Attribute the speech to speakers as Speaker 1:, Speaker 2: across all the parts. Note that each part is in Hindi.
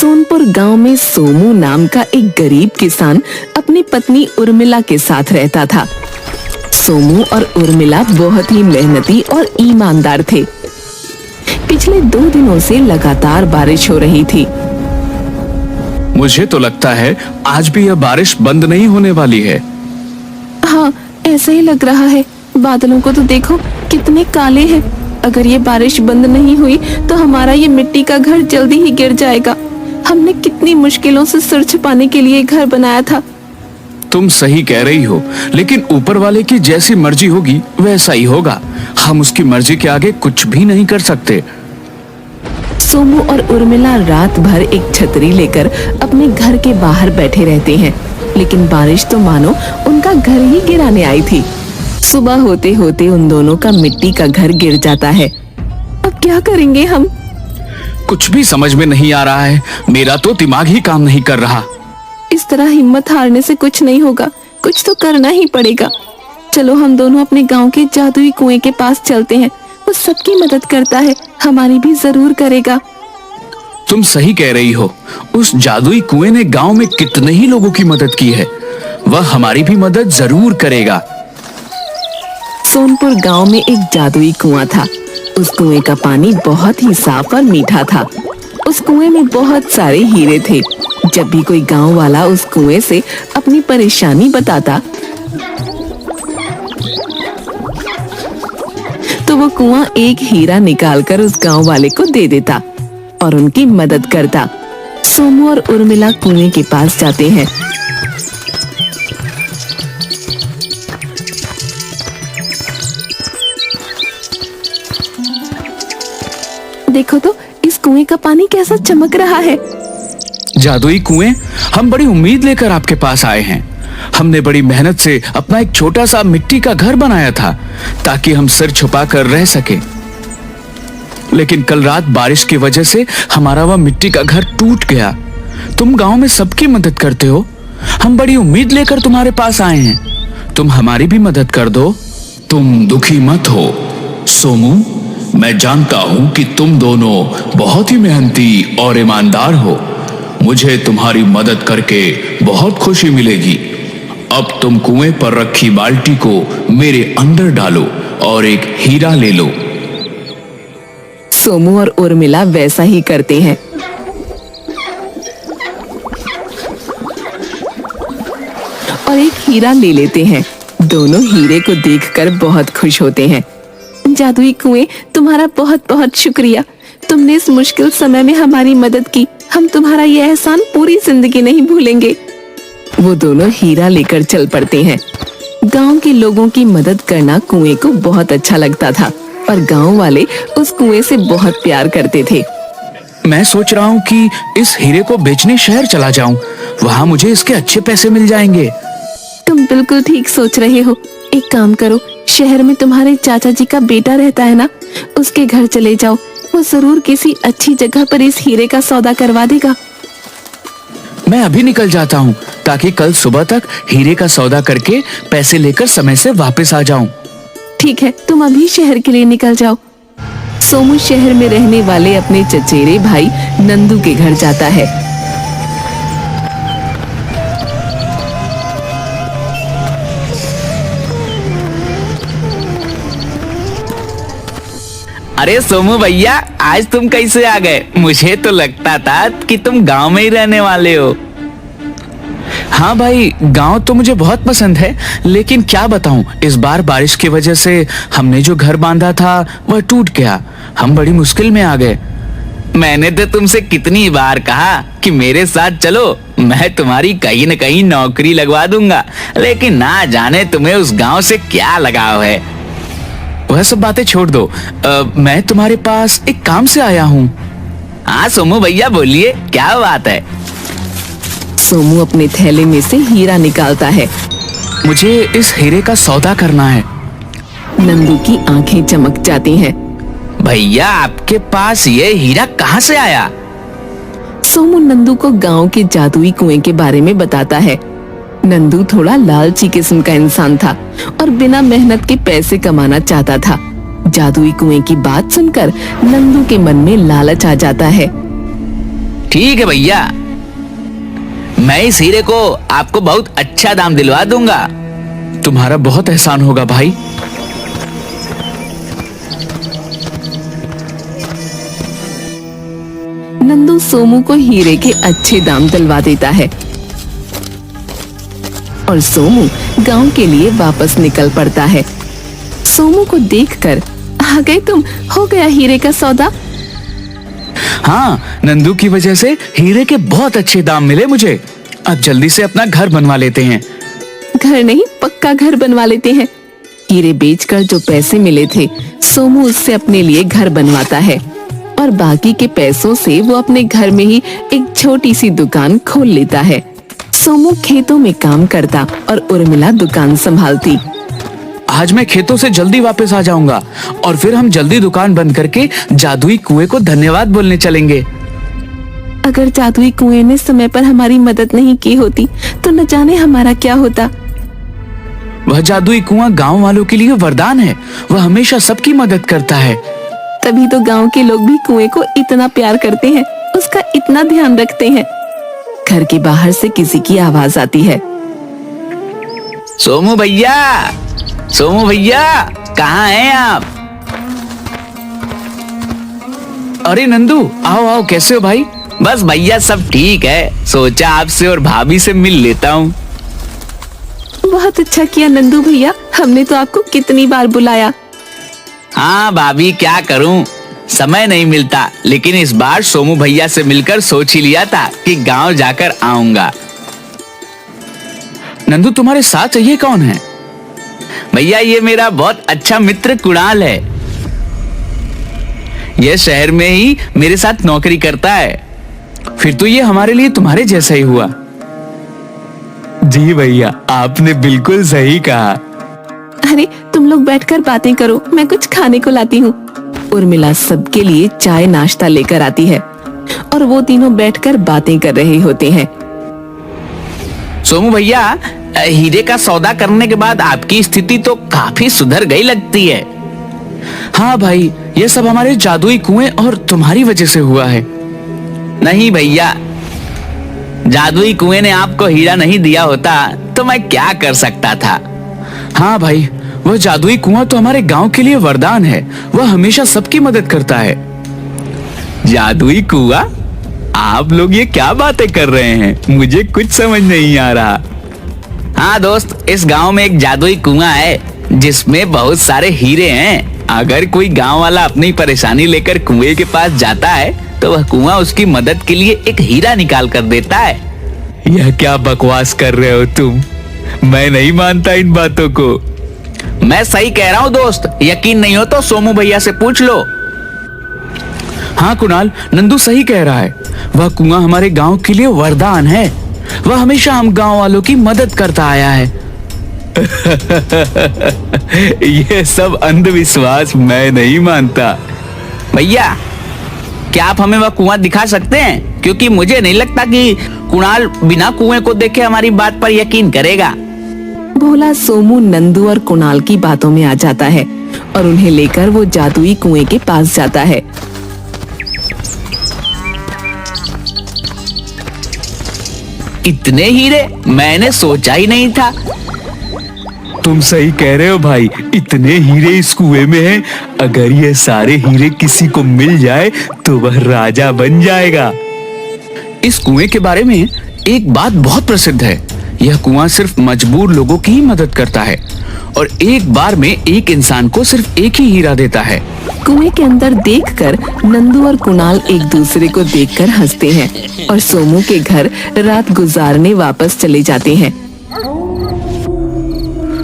Speaker 1: सोनपुर गांव में सोमू नाम का एक गरीब किसान अपनी पत्नी उर्मिला के साथ रहता था। सोमू और उर्मिला बहुत ही मेहनती और ईमानदार थे। पिछले 2 दिनों से लगातार बारिश हो रही थी।
Speaker 2: मुझे तो लगता है आज भी यह बारिश बंद नहीं होने वाली है।
Speaker 1: हाँ, ऐसा ही लग रहा है। बादलों को तो देखो कितने काले हैं। अगर ये बारिश बंद नहीं हुई तो हमारा ये मिट्टी का घर जल्दी ही गिर जाएगा। हमने कितनी मुश्किलों से सिर छुपाने के लिए घर बनाया था।
Speaker 2: तुम सही कह रही हो, लेकिन ऊपर वाले की जैसी मर्जी होगी वैसा ही होगा। हम उसकी मर्जी के आगे कुछ भी नहीं कर सकते।
Speaker 1: सोमू और उर्मिला रात भर एक छतरी लेकर अपने घर के बाहर बैठे रहते हैं, लेकिन बारिश तो मानो उनका घर ही गिराने आई थी। सुबह होते होते उन दोनों का मिट्टी का घर गिर जाता है। अब क्या करेंगे हम?
Speaker 2: कुछ भी समझ में नहीं आ रहा है। मेरा तो दिमाग ही काम नहीं कर रहा।
Speaker 1: इस तरह हिम्मत हारने से कुछ नहीं होगा, कुछ तो करना ही पड़ेगा। चलो हम दोनों अपने गांव के जादुई कुएं के पास चलते हैं। वो सबकी मदद करता है, हमारी भी जरूर करेगा।
Speaker 2: तुम सही कह रही हो। उस जादुई कुएं ने गांव में कितने ही लोगों की मदद की है। वह हमारी भी मदद जरूर करेगा।
Speaker 1: सोनपुर गांव में एक जादुई कुआं था। उस कुएं का पानी बहुत ही साफ और मीठा था। उस कुएं में बहुत सारे हीरे थे। जब भी कोई गांव वाला उस कुएं से अपनी परेशानी बताता तो वो कुआं एक हीरा निकालकर उस गांव वाले को दे देता और उनकी मदद करता। सोमू और उर्मिला कुएं के पास जाते हैं। देखो तो इस कुएं का पानी कैसा चमक रहा है।
Speaker 2: जादुई कुएं, हम बड़ी उम्मीद लेकर आपके पास आए हैं। हमने बड़ी मेहनत से अपना एक छोटा सा मिट्टी का घर बनाया था ताकि हम सिर छुपा कर रह सके। लेकिन कल रात बारिश की वजह से हमारा वह मिट्टी का घर टूट गया। तुम गांव में सबकी मदद करते हो। हम बड़ी उम्मीद लेकर तुम्हारे पास आए हैं। तुम हमारी भी मदद कर दो। तुम दुखी मत हो सोमू। मैं जानता हूं कि तुम दोनों बहुत ही मेहनती और ईमानदार हो। मुझे तुम्हारी मदद करके बहुत खुशी मिलेगी। अब तुम कुएं पर रखी बाल्टी को मेरे अंदर डालो और एक हीरा ले लो।
Speaker 1: सोमू और उर्मिला वैसा ही करते हैं। और एक हीरा ले लेते हैं। दोनों हीरे को देखकर बहुत खुश होते हैं। जादुई कुएं, तुम्हारा बहुत बहुत शुक्रिया। तुमने इस मुश्किल समय में हमारी मदद की। हम तुम्हारा ये एहसान पूरी जिंदगी नहीं भूलेंगे। वो दोनों हीरा लेकर चल पड़ते हैं। गांव के लोगों की मदद करना कुएं को बहुत अच्छा लगता था और गांव वाले उस कुएं से बहुत प्यार करते थे।
Speaker 2: मैं सोच रहा हूँ कि इस हीरे को बेचने शहर चला जाऊं। वहाँ मुझे इसके अच्छे पैसे मिल जाएंगे।
Speaker 1: तुम बिल्कुल ठीक सोच रहे हो। एक काम करो, शहर में तुम्हारे चाचा जी का बेटा रहता है ना, उसके घर चले जाओ। वो जरूर किसी अच्छी जगह पर इस हीरे का सौदा करवा देगा।
Speaker 2: मैं अभी निकल जाता हूँ ताकि कल सुबह तक हीरे का सौदा करके पैसे लेकर समय से वापस आ जाऊं।
Speaker 1: ठीक है, तुम अभी शहर के लिए निकल जाओ। सोमू शहर में रहने वाले अपने चचेरे भाई नंदू के घर जाता है।
Speaker 3: अरे सोमू भैया, आज तुम कैसे आ गए? मुझे तो लगता था कि तुम गांव में ही रहने वाले हो।
Speaker 2: हाँ भाई, गांव तो मुझे बहुत पसंद है, लेकिन क्या बताऊं, इस बार बारिश की वजह से हमने जो घर बांधा था वह टूट गया। हम बड़ी मुश्किल में आ गए।
Speaker 3: मैंने तो तुमसे कितनी बार कहा कि मेरे साथ चलो, मैं तुम्हारी कहीं न कहीं नौकरी लगवा दूंगा, लेकिन ना जाने तुम्हें उस गांव से क्या लगाव है।
Speaker 2: वह सब बातें छोड़ दो। मैं तुम्हारे पास एक काम से आया हूँ।
Speaker 3: हाँ सोमू भैया, बोलिए, क्या बात है?
Speaker 1: सोमू अपने थैले में से हीरा निकालता है।
Speaker 2: मुझे इस हीरे का सौदा करना है।
Speaker 1: नंदू की आंखें चमक जाती हैं।
Speaker 3: भैया, आपके पास ये हीरा कहाँ से आया?
Speaker 1: सोमू नंदू को गांव के जादुई कुएं के बारे में बताता है। नंदू थोड़ा लालची किस्म का इंसान था और बिना मेहनत के पैसे कमाना चाहता था। जादुई कुएं की बात सुनकर नंदू के मन में लालच आ जाता है।
Speaker 3: ठीक है भैया, मैं इस हीरे को आपको बहुत अच्छा दाम दिलवा दूंगा।
Speaker 2: तुम्हारा बहुत एहसान होगा भाई।
Speaker 1: नंदू सोमू को हीरे के अच्छे दाम दिलवा देता है और सोमू गांव के लिए वापस निकल पड़ता है। सोमू को देखकर, आ गए तुम, हो गया हीरे का सौदा?
Speaker 2: हाँ, नंदू की वजह से हीरे के बहुत अच्छे दाम मिले मुझे। अब जल्दी से अपना घर बनवा लेते हैं।
Speaker 1: घर नहीं, पक्का घर बनवा लेते हैं। हीरे बेचकर जो पैसे मिले थे, सोमू उससे अपने लिए घर बनवाता है और बाकी के पैसों से वो अपने घर में ही एक छोटी सी दुकान खोल लेता है। सोमू खेतों में काम करता और उर्मिला दुकान संभालती।
Speaker 2: आज मैं खेतों से जल्दी वापस आ जाऊंगा और फिर हम जल्दी दुकान बंद करके जादुई कुएं को धन्यवाद बोलने चलेंगे।
Speaker 1: अगर जादुई कुएं ने समय पर हमारी मदद नहीं की होती तो न जाने हमारा क्या होता।
Speaker 2: वह जादुई कुआं गांव वालों के लिए वरदान है। वह हमेशा सबकी मदद करता है।
Speaker 1: तभी तो गांव के लोग भी कुएं को इतना प्यार करते हैं, उसका इतना ध्यान रखते हैं। घर के बाहर से किसी की आवाज आती है।
Speaker 3: सोमू भैया, सोमू भैया, कहाँ हैं आप?
Speaker 2: अरे नंदू, आओ आओ, कैसे हो भाई?
Speaker 3: बस भैया सब ठीक है, सोचा आपसे और भाभी से मिल लेता हूँ।
Speaker 1: बहुत अच्छा किया नंदू भैया, हमने तो आपको कितनी बार बुलाया।
Speaker 3: हाँ भाभी, क्या करूँ, समय नहीं मिलता, लेकिन इस बार सोमू भैया से मिलकर सोच ही लिया था कि गांव जाकर आऊंगा।
Speaker 2: नंदू, तुम्हारे साथ ये कौन है?
Speaker 3: भैया, ये मेरा बहुत अच्छा मित्र कुणाल है। यह शहर में ही मेरे साथ नौकरी करता है।
Speaker 2: फिर तो ये हमारे लिए तुम्हारे जैसा ही हुआ। जी भैया, आपने बिल्कुल सही कहा।
Speaker 1: अरे तुम लोग बैठकर बातें करो, मैं कुछ खाने को लाती हूँ। उर्मिला सबके लिए चाय नाश्ता लेकर आती है और वो तीनों बैठकर बातें कर रहे होते हैं।
Speaker 3: सोमू भैया, हीरे का सौदा करने के बाद आपकी स्थिति तो काफी सुधर गई लगती है।
Speaker 2: हाँ भाई, ये सब हमारे जादुई कुएं और तुम्हारी वजह से हुआ है।
Speaker 3: नहीं भैया, जादुई कुएं ने आपको हीरा नहीं दिया होता तो मैं क्या कर सकता था।
Speaker 2: हाँ भाई, वह जादुई कुआं तो हमारे गांव के लिए वरदान है। वह हमेशा सबकी मदद करता है।
Speaker 3: जादुई कुआं? आप लोग ये क्या बातें कर रहे हैं, मुझे कुछ समझ नहीं आ रहा। हाँ दोस्त, इस गांव में एक जादुई कुआं है जिसमें बहुत सारे हीरे हैं। अगर कोई गांव वाला अपनी परेशानी लेकर कुएं के पास जाता है तो वह कुआं उसकी मदद के लिए एक हीरा निकाल कर देता है।
Speaker 2: यह क्या बकवास कर रहे हो तुम? मैं नहीं मानता इन बातों को।
Speaker 3: मैं सही कह रहा हूँ दोस्त, यकीन नहीं हो तो सोमू भैया से पूछ लो।
Speaker 2: हाँ कुणाल, नंदू सही कह रहा है। वह कुआं हमारे गांव के लिए वरदान है। वह हमेशा हम गांव वालों की मदद करता आया है। यह सब अंधविश्वास मैं नहीं मानता।
Speaker 3: भैया, क्या आप हमें वह कुआं दिखा सकते हैं? क्योंकि मुझे नहीं लगता कि कुणाल बिना कुएं को देखे हमारी बात पर यकीन करेगा।
Speaker 1: भोला सोमू नंदू और कुणाल की बातों में आ जाता है और उन्हें लेकर वो जादुई कुएं के पास जाता है।
Speaker 3: इतने हीरे मैंने सोचा ही नहीं था।
Speaker 2: तुम सही कह रहे हो भाई, इतने हीरे इस कुएं में हैं। अगर ये सारे हीरे किसी को मिल जाए तो वह राजा बन जाएगा। इस कुएं के बारे में एक बात बहुत प्रसिद्ध है। यह कुआं सिर्फ मजबूर लोगों की ही मदद करता है और एक बार में एक इंसान को सिर्फ एक ही हीरा देता है।
Speaker 1: कुएं के अंदर देखकर नंदू और कुणाल एक दूसरे को देखकर हंसते हैं और सोमू के घर रात गुजारने वापस चले जाते हैं।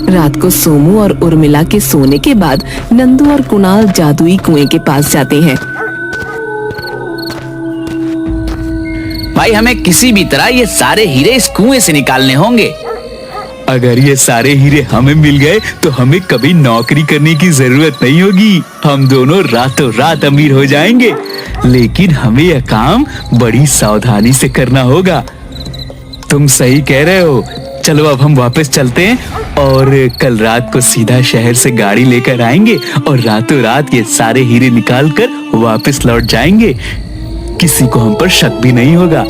Speaker 1: रात को सोमू और उर्मिला के सोने के बाद नंदू और कुणाल जादुई कुएं के पास जाते हैं।
Speaker 3: भाई, हमें किसी भी तरह ये सारे हीरे इस कुएं से निकालने होंगे।
Speaker 2: अगर ये सारे हीरे हमें मिल गए तो हमें कभी नौकरी करने की जरूरत नहीं होगी। हम दोनों रातों रात अमीर हो जाएंगे। लेकिन हमें यह काम बड़ी सावधानी से करना होगा। तुम सही कह रहे हो। चलो अब हम वापस चलते हैं और कल रात को सीधा शहर से गाड़ी लेकर आएंगे और रातों रात ये सारे हीरे निकाल कर वापस लौट जाएंगे। किसी को हम पर शक भी नहीं होगा।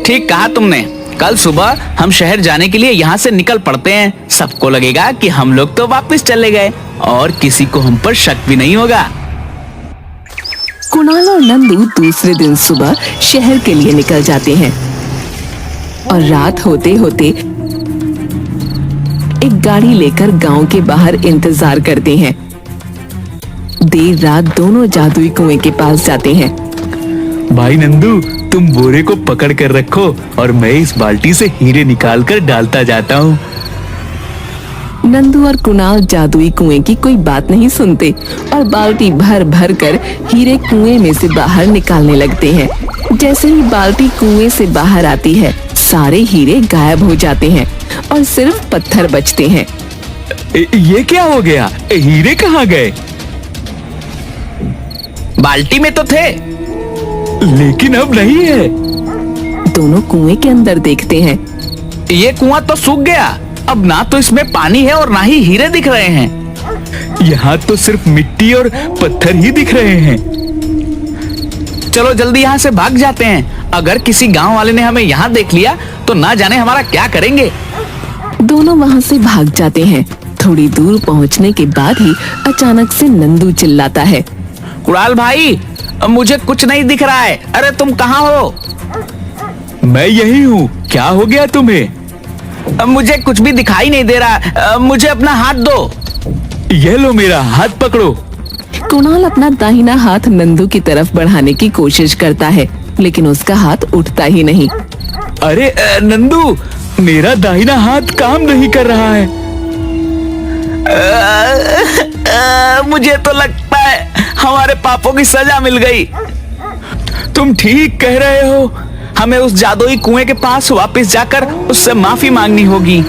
Speaker 3: ठीक कहा तुमने। कल सुबह हम शहर जाने के लिए यहाँ से निकल पड़ते हैं। सबको लगेगा कि हम लोग तो वापस चले गए और किसी को हम पर शक भी नहीं होगा।
Speaker 1: कुणाल और नंदू दूसरे दिन सुबह शहर के लिए निकल जाते हैं और रात होते होते एक गाड़ी लेकर गांव के बाहर इंतजार करते हैं। देर रात दोनों जादुई कुएं के पास जाते हैं।
Speaker 2: भाई नंदू, तुम बोरे को पकड़ कर रखो और मैं इस बाल्टी से हीरे निकाल कर डालता जाता हूँ।
Speaker 1: नंदू और कुणाल जादुई कुएं की कोई बात नहीं सुनते और बाल्टी भर भर कर हीरे कुएं में से बाहर निकालने लगते हैं। जैसे ही बाल्टी कुएं से बाहर आती है, सारे हीरे गायब हो जाते हैं और सिर्फ पत्थर बचते हैं।
Speaker 2: ये क्या हो गया? हीरे कहाँ गए?
Speaker 3: बाल्टी में तो थे,
Speaker 2: लेकिन अब नहीं है।
Speaker 1: दोनों कुएं के अंदर देखते हैं।
Speaker 3: ये कुआं तो सूख गया। अब ना तो इसमें पानी है और ना ही हीरे दिख रहे हैं।
Speaker 2: यहाँ तो सिर्फ मिट्टी और पत्थर ही दिख रहे हैं।
Speaker 3: चलो जल्दी यहाँ से भाग जाते हैं। अगर किसी गांव वाले ने हमें यहाँ देख लिया तो ना जाने हमारा क्या करेंगे।
Speaker 1: दोनों वहाँ से भाग जाते हैं। थोड़ी दूर पहुँचने के बाद ही अचानक से नंदू चिल्लाता है,
Speaker 3: कुणाल भाई, मुझे कुछ नहीं दिख रहा है। अरे तुम कहाँ हो?
Speaker 2: मैं यही हूँ। क्या हो गया तुम्हें?
Speaker 3: मुझे कुछ भी दिखाई नहीं दे रहा। मुझे अपना हाथ दो।
Speaker 2: ये लो, मेरा हाथ पकड़ो।
Speaker 1: कुणाल अपना दाहिना हाथ नंदू की तरफ बढ़ाने की कोशिश करता है, लेकिन उसका हाथ उठता ही नहीं।
Speaker 2: अरे नंदू, मेरा दाहिना हाथ काम नहीं कर रहा है।
Speaker 3: मुझे तो लगता है हमारे पापों की सजा मिल गई।
Speaker 2: तुम ठीक कह रहे हो।
Speaker 3: हमें उस जादुई कुएं के पास वापस जाकर उससे माफी मांगनी होगी।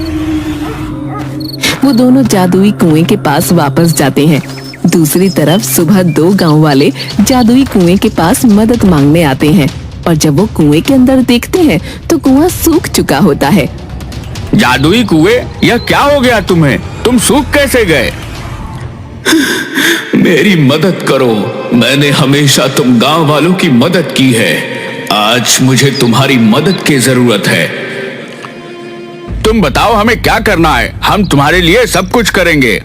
Speaker 1: वो दोनों जादुई कुएं के पास वापस जाते हैं। दूसरी तरफ सुबह दो गांव वाले जादुई कुएं के पास मदद मांगने आते हैं और जब वो कुएं के अंदर देखते हैं तो कुआं सूख चुका होता है।
Speaker 2: जादुई कुएं, यह क्या हो गया तुम्हें? तुम सूख कैसे गए? मेरी मदद करो। मैंने हमेशा तुम गांव वालों की मदद की है। आज मुझे तुम्हारी मदद की जरूरत है।
Speaker 3: तुम बताओ हमें क्या करना है। हम तुम्हारे लिए सब कुछ करेंगे।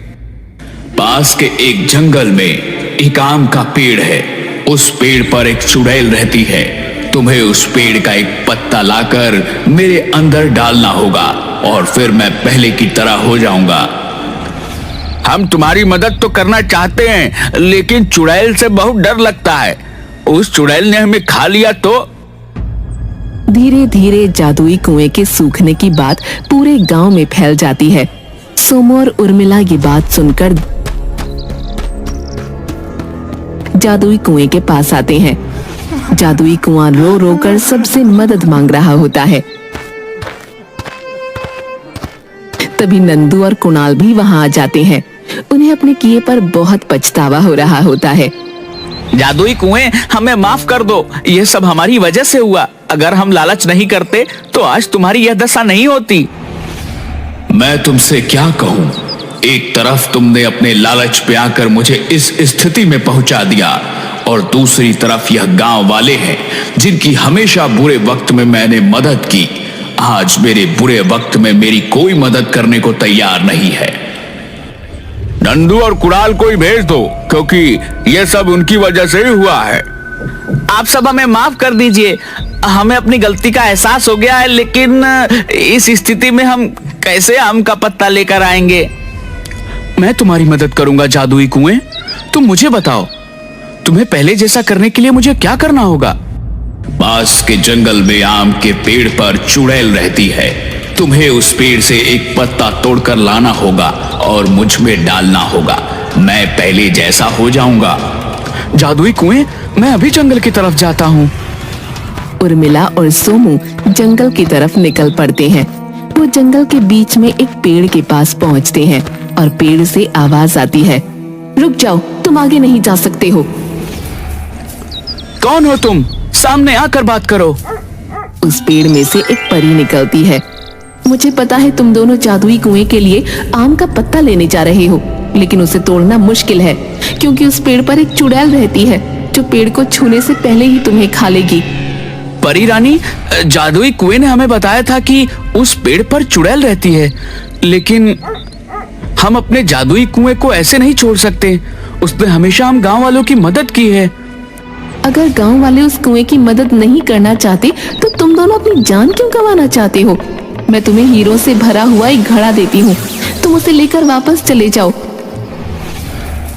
Speaker 2: पास के एक जंगल में एक आम का पेड़ है। उस पेड़ पर एक चुड़ैल रहती है। तुम्हें उस पेड़ का एक पत्ता लाकर मेरे अंदर डालना होगा और फिर मैं पहले की तरह हो जाऊंगा।
Speaker 3: हम तुम्हारी मदद तो करना चाहते हैं, लेकिन चुड़ैल से बहुत डर लगता है। उस चुड़ैल ने हमें खा लिया तो।
Speaker 1: धीरे धीरे जादुई कुएं के सूखने की बात पूरे गांव में फैल जाती है। सोमू और उर्मिला ये बात सुनकर जादुई कुएं के पास आते हैं। जादुई कुआं रो रो कर सबसे मदद मांग रहा होता है। तभी नंदू और कुणाल भी वहां आ जाते हैं। उन्हें अपने किए पर बहुत पछतावा हो रहा होता है।
Speaker 3: जादुई कुएं, हमें माफ कर दो। ये सब हमारी वजह से हुआ। अगर हम लालच नहीं करते तो आज तुम्हारी यह दशा नहीं होती।
Speaker 2: मैं तुमसे क्या कहूं? एक तरफ तुमने अपने लालच पे आकर मुझे इस स्थिति में पहुंचा दिया और दूसरी तरफ यह गांव वाले हैं जिनकी हमेशा बुरे वक्त में मैंने मदद की। आज मेरे बुरे वक्त में मेरी कोई मदद करने को तैयार नहीं है।
Speaker 3: नंदू और कुणाल को ही भेज दो, क्योंकि यह सब उनकी वजह से ही हुआ है। आप सब हमें माफ कर दीजिए। हमें अपनी गलती का एहसास हो गया है, लेकिन इस स्थिति में हम कैसे आम का पत्ता लेकर आएंगे?
Speaker 2: मैं तुम्हारी मदद करूंगा जादुई कुएं। तुम मुझे बताओ, तुम्हें पहले जैसा करने के लिए मुझे क्या करना होगा? पास के जंगल में आम के पेड़ पर चुड़ैल रहती है। तुम्हें उस पेड़ से एक पत्ता तोड़कर लाना होगा और मुझ में डालना होगा। मैं पहले जैसा हो जाऊंगा। जादुई कुएं, मैं अभी जंगल की तरफ जाता हूँ।
Speaker 1: उर्मिला और सोमू जंगल की तरफ निकल पड़ते हैं। वो जंगल के बीच में एक पेड़ के पास पहुंचते हैं और पेड़ से आवाज आती है, रुक जाओ, तुम आगे नहीं जा सकते हो।
Speaker 2: कौन हो तुम? सामने आकर बात करो।
Speaker 1: उस पेड़ में से एक परी निकलती है। मुझे पता है तुम दोनों जादुई कुएं के लिए आम का पत्ता लेने जा रहे हो, लेकिन उसे तोड़ना मुश्किल है क्योंकि उस पेड़ पर एक चुड़ैल रहती है। जो पेड़ को छूने से पहले ही तुम्हें खा लेगी।
Speaker 2: परी रानी, जादुई कुएं ने हमें बताया था कि उस पेड़ पर चुड़ैल रहती है, लेकिन हम अपने जादुई कुएं को ऐसे नहीं छोड़ सकते। उसने हमेशा हम गांव वालों की मदद की है।
Speaker 1: अगर गांव वाले उस कुएं की मदद नहीं करना चाहते तो तुम दोनों अपनी जान क्यों गंवाना चाहते हो? मैं तुम्हें हीरों से भरा हुआ एक घड़ा देती हूँ, तुम उसे लेकर वापस चले जाओ।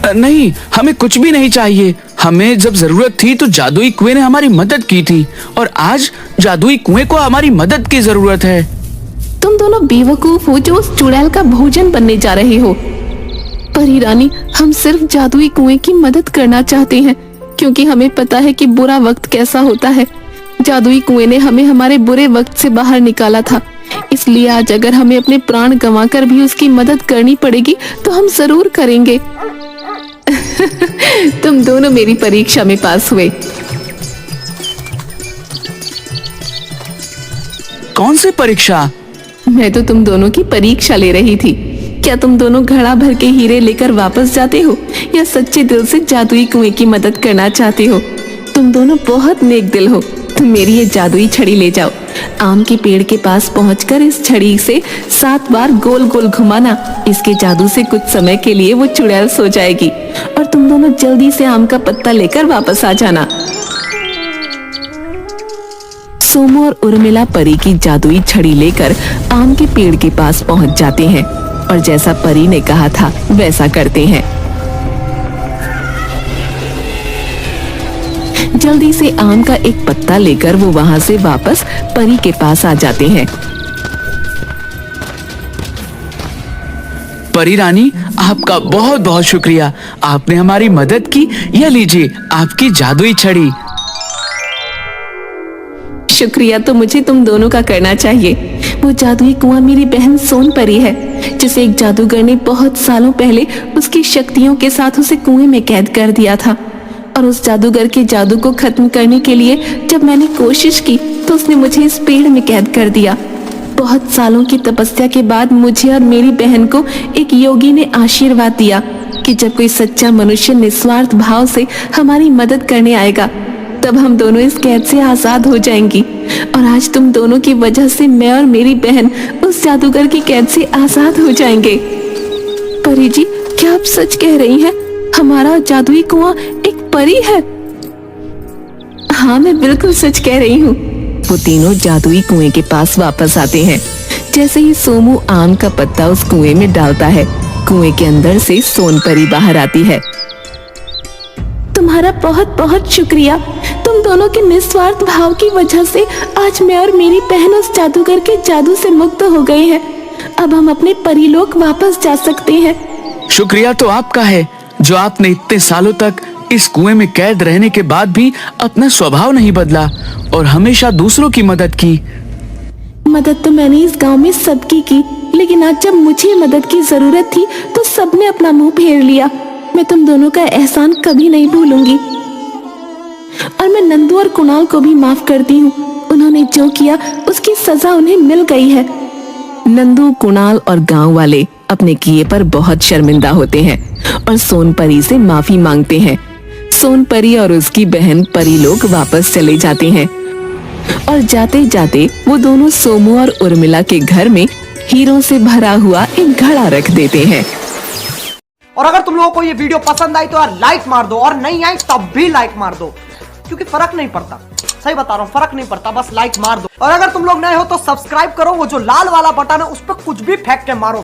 Speaker 2: नहीं, हमें कुछ भी नहीं चाहिए। हमें जब जरूरत थी तो जादुई कुएं ने हमारी मदद की थी, और आज जादुई कुएं को हमारी मदद की जरूरत है।
Speaker 1: तुम दोनों बेवकूफ हो जो उस चुड़ैल का भोजन बनने जा रहे हो। परी रानी, हम सिर्फ जादुई कुएं की मदद करना चाहते हैं, क्योंकि हमें पता है कि बुरा वक्त कैसा होता है। जादुई कुएं ने हमें हमारे बुरे वक्त से बाहर निकाला था, इसलिए आज अगर हमें अपने प्राण गंवाकर भी उसकी मदद करनी पड़ेगी तो हम जरूर करेंगे। तुम दोनों मेरी परीक्षा में पास हुए।
Speaker 2: कौन सी परीक्षा?
Speaker 1: मैं तो तुम दोनों की परीक्षा ले रही थी। क्या तुम दोनों घड़ा भर के हीरे लेकर वापस जाते हो या सच्चे दिल से जादुई कुएं की मदद करना चाहते हो? तुम दोनों बहुत नेक दिल हो। तुम मेरी ये जादुई छड़ी ले जाओ। आम के पेड़ के पास पहुंचकर इस छड़ी से 7 बार गोल गोल घुमाना। इसके जादू से कुछ समय के लिए वो चुड़ैल सो जाएगी और तुम दोनों जल्दी से आम का पत्ता लेकर वापस आ जाना। सोमू और उर्मिला परी की जादुई छड़ी लेकर आम के पेड़ के पास पहुंच जाते हैं और जैसा परी ने कहा था वैसा करते हैं। जल्दी से आम का एक पत्ता लेकर वो वहां से वापस परी के पास आ जाते हैं।
Speaker 2: परी रानी, आपका बहुत बहुत शुक्रिया। आपने हमारी मदद की। यह लीजिए आपकी जादुई छड़ी।
Speaker 1: शुक्रिया तो मुझे तुम दोनों का करना चाहिए। वो जादुई कुआं मेरी बहन सोन परी है, जिसे एक जादूगर ने बहुत सालों पहले उसकी शक्तियों के साथ उसे कुएं में कैद कर दिया था। और उस जादूगर के जादू को खत्म करने के लिए जब मैंने कोशिश की तो उसने मुझे इस पेड़ में कैद कर दिया। बहुत सालों की तपस्या के बाद मुझे और मेरी बहन को एक योगी ने आशीर्वाद दिया कि जब कोई सच्चा मनुष्य निस्वार्थ भाव से हमारी मदद करने आएगा तब हम दोनों इस कैद से आजाद हो जाएंगी। और आज तुम दोनों की वजह से मैं और मेरी बहन उस जादूगर की कैद से आजाद हो जाएंगे। परी जी, क्या आप सच कह रही हैं? हमारा जादुई कुआं एक परी है? हाँ, मैं बिल्कुल सच कह रही हूँ। वो तीनों जादुई कुएं के पास वापस आते हैं। जैसे ही सोमू आम का पत्ता उस कुएं में डालता है, कुएं के अंदर से सोन परी बाहर आती है। तुम्हारा बहुत बहुत शुक्रिया। तुम दोनों के निस्वार्थ भाव की वजह से आज मैं और मेरी बहन उस जादूगर के जादू से मुक्त हो गए हैं। अब हम अपने परीलोक वापस जा सकते हैं।
Speaker 2: शुक्रिया तो आपका है, जो आपने इतने सालों तक इस कुएं में कैद रहने के बाद भी अपना स्वभाव नहीं बदला और हमेशा दूसरों की मदद की।
Speaker 1: मदद तो मैंने इस गांव में सबकी की, लेकिन आज जब मुझे मदद की जरूरत थी तो सबने अपना मुंह फेर लिया। मैं तुम दोनों का एहसान कभी नहीं भूलूंगी। और मैं नंदू और कुणाल को भी माफ करती हूँ। उन्होंने जो किया उसकी सजा उन्हें मिल गई है। नंदू, कुणाल और गांव वाले अपने किए पर बहुत शर्मिंदा होते हैं और सोन परी से माफी मांगते हैं। सोन परी और उसकी बहन परी लोग वापस चले जाते हैं और जाते जाते वो दोनों सोमू और उर्मिला के घर में हीरों से भरा हुआ एक घड़ा रख देते हैं।
Speaker 4: और अगर तुम लोगों को ये वीडियो पसंद आई तो यार लाइक मार दो, और नहीं आई तब भी लाइक मार दो, क्योंकि फर्क नहीं पड़ता। सही बता रहा हूँ, फर्क नहीं पड़ता, बस लाइक मार दो। और अगर तुम लोग नए हो तो सब्सक्राइब करो, वो जो लाल वाला बटन है उस पर कुछ भी फेंक के मारो।